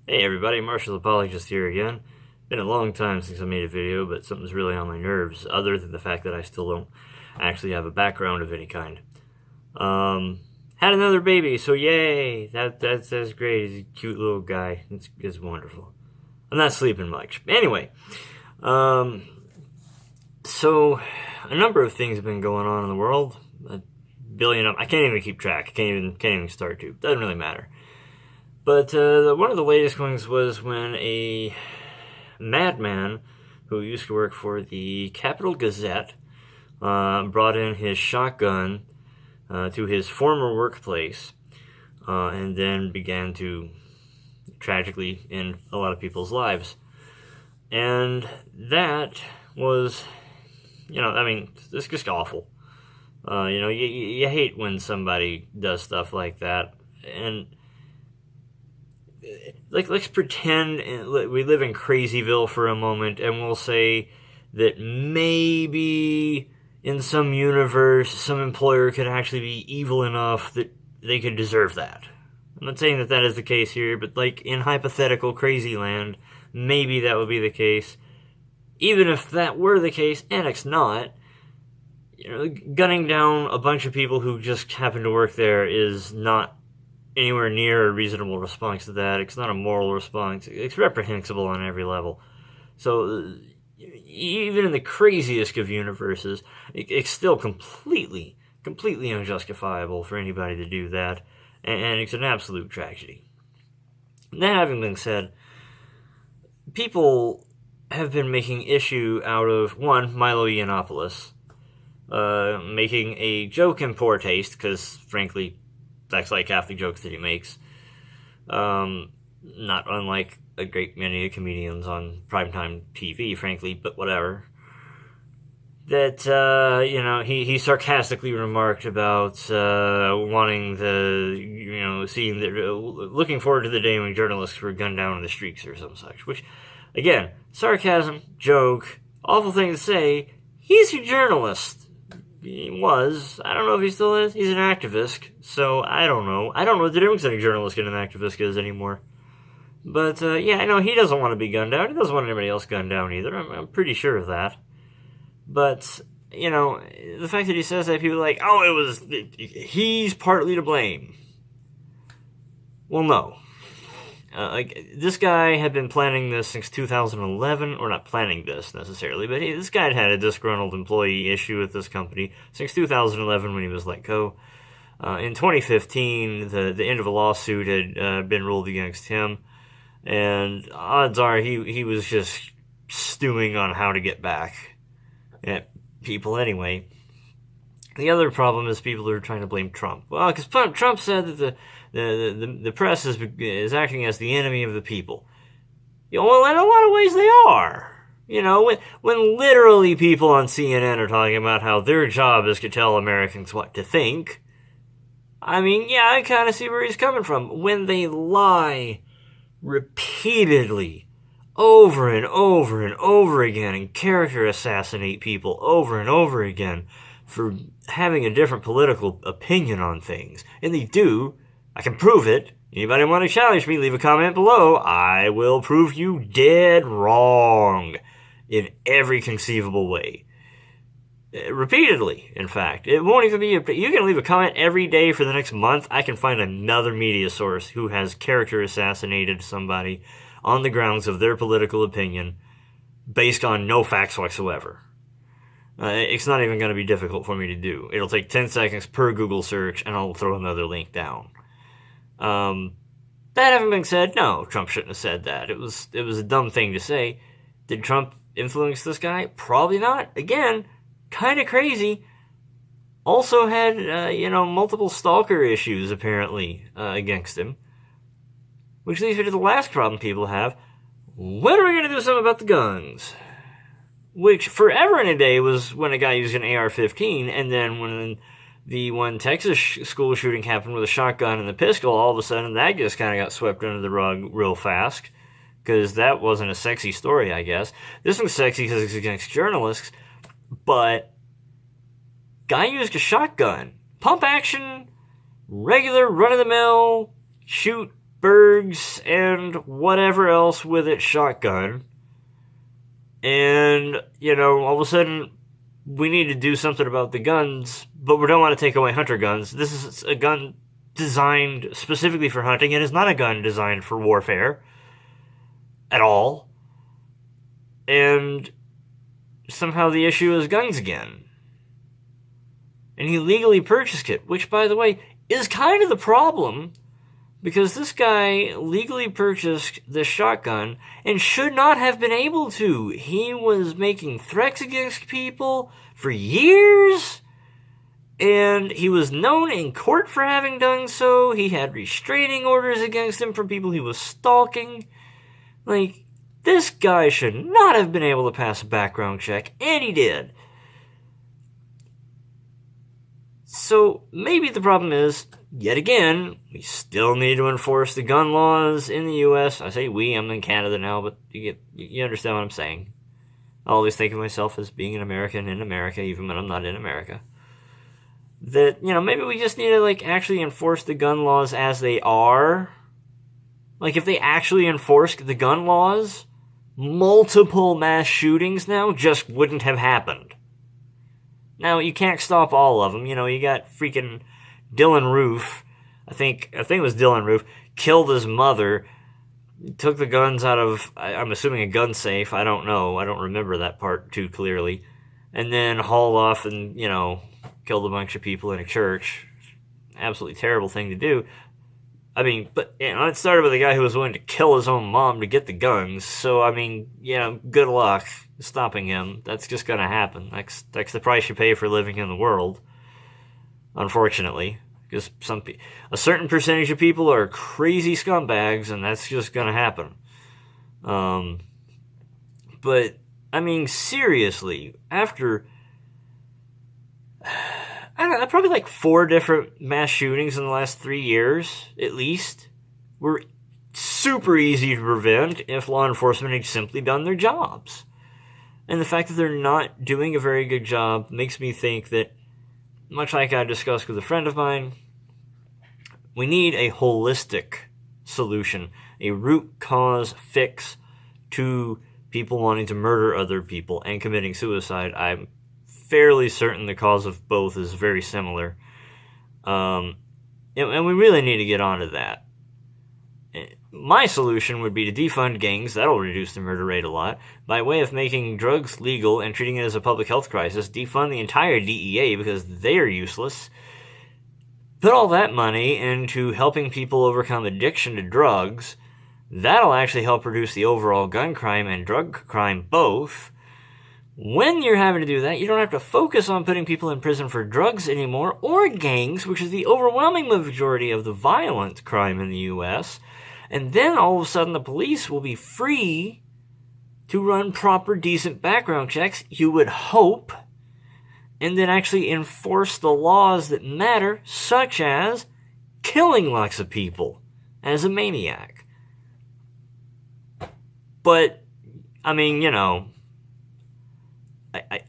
Hey everybody, Marshall Apologist here again. Been a long time since I made a video, but something's really on my nerves, other than the fact that I still don't actually have a background of any kind. Had another baby, so yay! That's great. He's a cute little guy. It's wonderful. I'm not sleeping much. Anyway, so a number of things have been going on in the world. A billion I can't even keep track. Can't even start to. Doesn't really matter. But one of the latest ones was when a madman who used to work for the Capital Gazette brought in his shotgun to his former workplace and then began to tragically end a lot of people's lives. And that was, it's just awful. You hate when somebody does stuff like that. And let's pretend we live in Crazyville for a moment, and we'll say that maybe in some universe, some employer could actually be evil enough that they could deserve that. I'm not saying that that is the case here, but like in hypothetical crazy land, maybe that would be the case. Even if that were the case, and it's not, gunning down a bunch of people who just happen to work there is not anywhere near a reasonable response to that. It's not a moral response. It's reprehensible on every level. So even in the craziest of universes, it's still completely unjustifiable for anybody to do that, and it's an absolute tragedy. That having been said, people have been making issue out of, one, Milo Yiannopoulos, making a joke in poor taste, because frankly, that's like half the jokes that he makes. Not unlike a great many comedians on primetime TV, frankly, but whatever. That, he sarcastically remarked about wanting looking forward to the day when journalists were gunned down in the streets or some such. Which, again, sarcasm, joke, awful thing to say. He's a journalist. He was. I don't know if he still is. He's an activist, so I don't know. I don't know what the difference in a journalist and an activist is anymore. But, he doesn't want to be gunned down. He doesn't want anybody else gunned down either. I'm pretty sure of that. But, the fact that he says that, people are like, he's partly to blame. Well, no. This guy had been planning this since 2011, or not planning this necessarily, but this guy had had a disgruntled employee issue with this company since 2011 when he was let go. In 2015, the end of a lawsuit had been ruled against him, and odds are he was just stewing on how to get back at people anyway. The other problem is people who are trying to blame Trump. Well, because Trump said that the press is acting as the enemy of the people. Well, in a lot of ways they are. When literally people on CNN are talking about how their job is to tell Americans what to think. I kind of see where he's coming from. When they lie repeatedly, over and over and over again, and character assassinate people over and over again for having a different political opinion on things. And they do. I can prove it. Anybody want to challenge me, leave a comment below. I will prove you dead wrong in every conceivable way. Repeatedly, in fact. It won't even be you can leave a comment every day for the next month. I can find another media source who has character assassinated somebody on the grounds of their political opinion based on no facts whatsoever. It's not even going to be difficult for me to do. It'll take 10 seconds per Google search, and I'll throw another link down. That having been said, no, Trump shouldn't have said that. It was a dumb thing to say. Did Trump influence this guy? Probably not. Again, kind of crazy. Also had, multiple stalker issues, apparently, against him. Which leads me to the last problem people have. When are we going to do something about the guns? Which, forever and a day, was when a guy used an AR-15, and then when the one Texas school shooting happened with a shotgun and the pistol, all of a sudden that just kind of got swept under the rug real fast, because that wasn't a sexy story, I guess. This one's sexy because it's against journalists, but guy used a shotgun. Pump action, regular, run-of-the-mill, shoot Bergs and whatever else with its shotgun. And, all of a sudden, we need to do something about the guns, but we don't want to take away hunter guns. This is a gun designed specifically for hunting. It is not a gun designed for warfare at all. And somehow the issue is guns again. And he legally purchased it, which, by the way, is kind of the problem, because this guy legally purchased this shotgun and should not have been able to. He was making threats against people for years, and he was known in court for having done so. He had restraining orders against him from people he was stalking. Like, this guy should not have been able to pass a background check, and he did. So maybe the problem is, yet again, we still need to enforce the gun laws in the U.S. I say we, I'm in Canada now, but you understand what I'm saying. I always think of myself as being an American in America, even when I'm not in America. That, maybe we just need to, actually enforce the gun laws as they are. Like, if they actually enforced the gun laws, multiple mass shootings now just wouldn't have happened. Now, you can't stop all of them. You got freaking Dylan Roof. I think it was Dylan Roof. Killed his mother. Took the guns out of, I'm assuming, a gun safe. I don't know. I don't remember that part too clearly. And then hauled off and, killed a bunch of people in a church. Absolutely terrible thing to do. I mean, but it started with a guy who was willing to kill his own mom to get the guns. So, good luck stopping him. That's just going to happen. That's the price you pay for living in the world, unfortunately. Because a certain percentage of people are crazy scumbags, and that's just going to happen. But, seriously, after I don't know, probably 4 different mass shootings in the last 3 years, at least, were super easy to prevent if law enforcement had simply done their jobs. And the fact that they're not doing a very good job makes me think that, much like I discussed with a friend of mine, we need a holistic solution, a root cause fix to people wanting to murder other people and committing suicide. I'm fairly certain the cause of both is very similar. And we really need to get onto that. My solution would be to defund gangs. That'll reduce the murder rate a lot. By way of making drugs legal and treating it as a public health crisis, defund the entire DEA because they're useless. Put all that money into helping people overcome addiction to drugs. That'll actually help reduce the overall gun crime and drug crime both. When you're having to do that, you don't have to focus on putting people in prison for drugs anymore, or gangs, which is the overwhelming majority of the violent crime in the U.S., and then all of a sudden the police will be free to run proper, decent background checks, you would hope, and then actually enforce the laws that matter, such as killing lots of people as a maniac. But,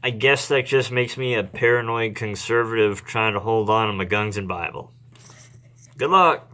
I guess that just makes me a paranoid conservative trying to hold on to my guns and Bible. Good luck.